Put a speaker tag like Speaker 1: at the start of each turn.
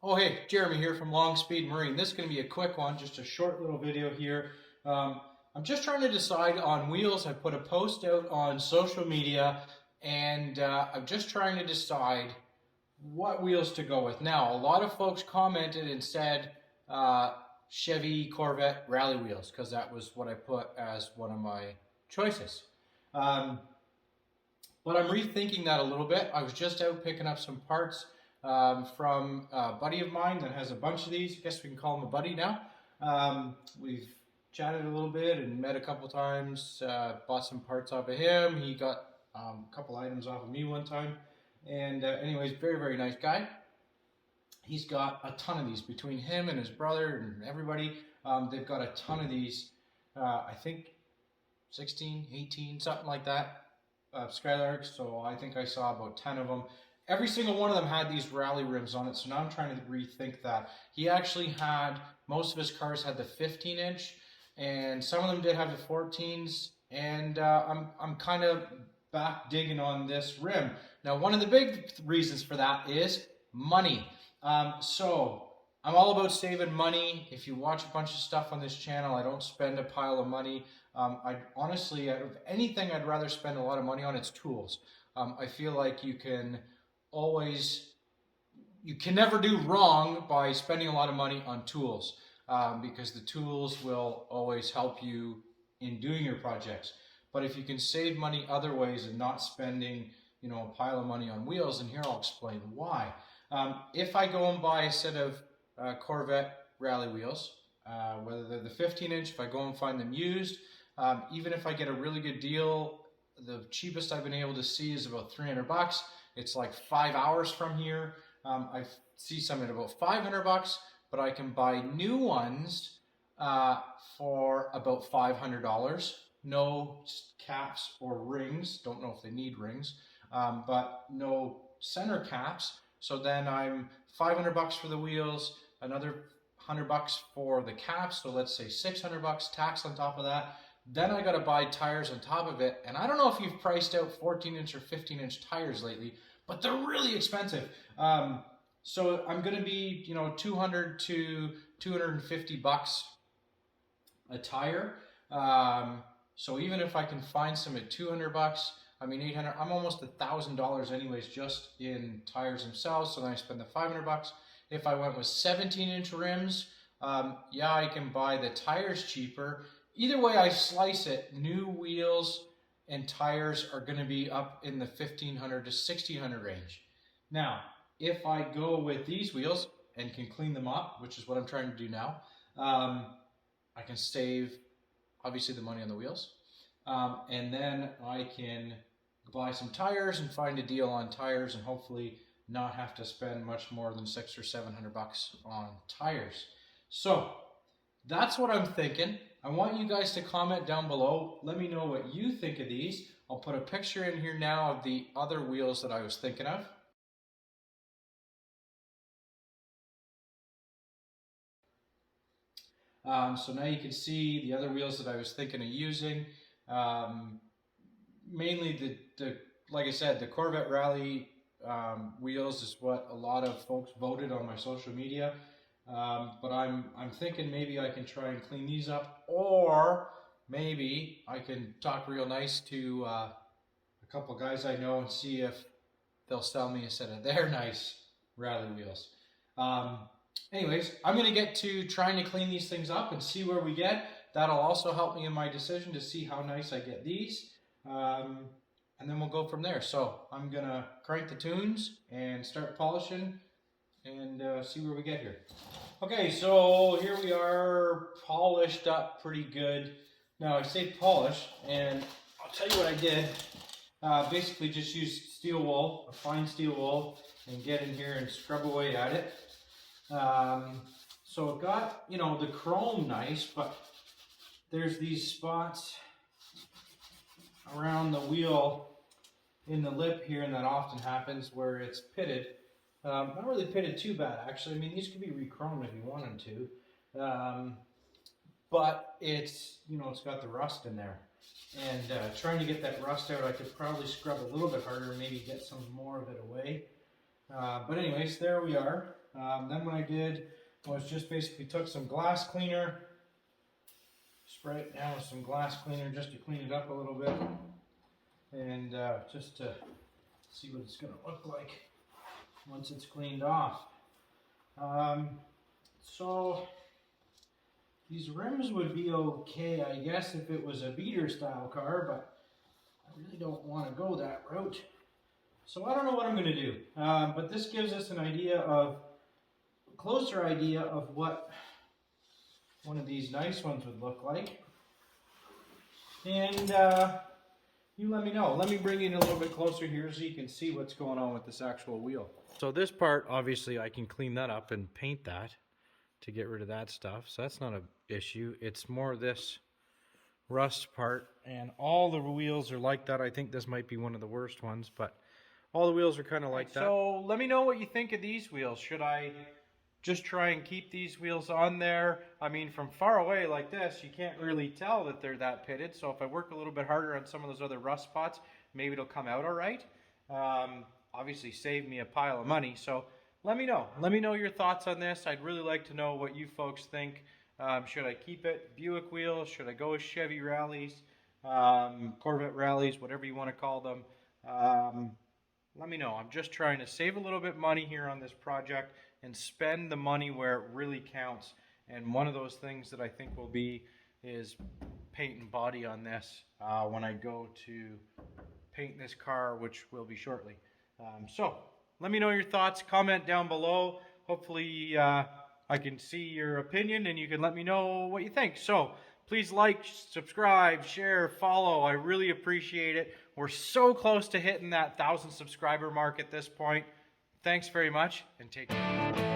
Speaker 1: Oh hey, Jeremy here from Long Speed Marine. This is going to be a quick one, just a short little video here. I'm just trying to decide on wheels. I put a post out on social media and I'm just trying to decide what wheels to go with. Now, a lot of folks commented and said Chevy Corvette Rally Wheels because that was what I put as one of my choices. Um, but I'm rethinking that a little bit. I was just out picking up some parts from a buddy of mine that has a bunch of these. I guess we can call him a buddy now. We've chatted a little bit and met a couple times, bought some parts off of him. He got a couple items off of me one time. And anyways, very, very nice guy. He's got a ton of these between him and his brother and everybody. They've got a ton of these, I think 16, 18, something like that. Skylarks, so I think I saw about 10 of them. Every single one of them had these rally rims on it, so now I'm trying to rethink that. He actually had, most of his cars had the 15-inch, and some of them did have the 14s, and I'm kind of back digging on this rim. Now, one of the big reasons for that is money. So I'm all about saving money. If you watch a bunch of stuff on this channel, I don't spend a pile of money. I honestly, out of anything I'd rather spend a lot of money on, it's tools. I feel like you can never do wrong by spending a lot of money on tools because the tools will always help you in doing your projects. But if you can save money other ways and not spending, a pile of money on wheels, and here I'll explain why. If I go and buy a set of Corvette Rally wheels, whether they're the 15-inch, if I go and find them used, even if I get a really good deal, the cheapest I've been able to see is about 300 bucks. It's like 5 hours from here. I see some at about 500 bucks, but I can buy new ones for about $500. No caps or rings. Don't know if they need rings, but no center caps. So then I'm 500 bucks for the wheels, another 100 bucks for the caps. So let's say 600 bucks tax on top of that. Then I got to buy tires on top of it. And I don't know if you've priced out 14-inch or 15-inch tires lately, but they're really expensive. So I'm going to be, 200 to 250 bucks a tire. So even if I can find some at 200 bucks, 800, I'm almost $1,000 anyways just in tires themselves. So then I spend the 500 bucks. If I went with 17-inch rims, yeah, I can buy the tires cheaper. Either way I slice it, new wheels and tires are going to be up in the $1,500 to $1,600 range. Now, if I go with these wheels and can clean them up, which is what I'm trying to do now, I can save obviously the money on the wheels, and then I can buy some tires and find a deal on tires and hopefully not have to spend much more than $600 or $700 bucks on tires. So that's what I'm thinking. I want you guys to comment down below. Let me know what you think of these. I'll put a picture in here now of the other wheels that I was thinking of. So now you can see the other wheels that I was thinking of using. Mainly like I said, the Corvette Rally wheels is what a lot of folks voted on my social media. But I'm thinking maybe I can try and clean these up, or maybe I can talk real nice to a couple guys I know and see if they'll sell me a set of their nice rally wheels. Anyways, I'm going to get to trying to clean these things up and see where we get. That'll also help me in my decision to see how nice I get these. And then we'll go from there. So I'm going to crank the tunes and start polishing and see where we get here. Okay, so here we are, polished up pretty good. Now I say polish, and I'll tell you what I did. Basically just used steel wool, a fine steel wool, and get in here and scrub away at it. So it got, the chrome nice, but there's these spots around the wheel in the lip here, and that often happens where it's pitted. Not really pitted too bad, actually. These could be re-chromed if you wanted to. But it's, it's got the rust in there. And trying to get that rust out, I could probably scrub a little bit harder and maybe get some more of it away. But anyways, there we are. Then what I did was just basically took some glass cleaner, spray it down with some glass cleaner just to clean it up a little bit, and just to see what it's going to look like once it's cleaned off. So these rims would be okay, I guess, if it was a beater style car, but I really don't want to go that route. So I don't know what I'm going to do, but this gives us an idea of, a closer idea of what one of these nice ones would look like. And you let me know. Let me bring you in a little bit closer here so you can see what's going on with this actual wheel. So this part, obviously, I can clean that up and paint that to get rid of that stuff. So that's not an issue. It's more this rust part, and all the wheels are like that. I think this might be one of the worst ones, but all the wheels are kind of like that. So let me know what you think of these wheels. Should I just try and keep these wheels on there? I mean, from far away like this, you can't really tell that they're that pitted. So if I work a little bit harder on some of those other rust spots, maybe it'll come out all right. Obviously save me a pile of money. So let me know. Let me know your thoughts on this. I'd really like to know what you folks think. Should I keep it Buick wheels? Should I go with Chevy Rallies, Corvette Rallies, whatever you want to call them? Let me know. I'm just trying to save a little bit money here on this project and spend the money where it really counts. And one of those things that I think will be is paint and body on this when I go to paint this car, which will be shortly. So let me know your thoughts. Comment down below. Hopefully I can see your opinion and you can let me know what you think. So please like, subscribe, share, follow. I really appreciate it. We're so close to hitting that 1,000 subscriber mark at this point. Thanks very much, and take care.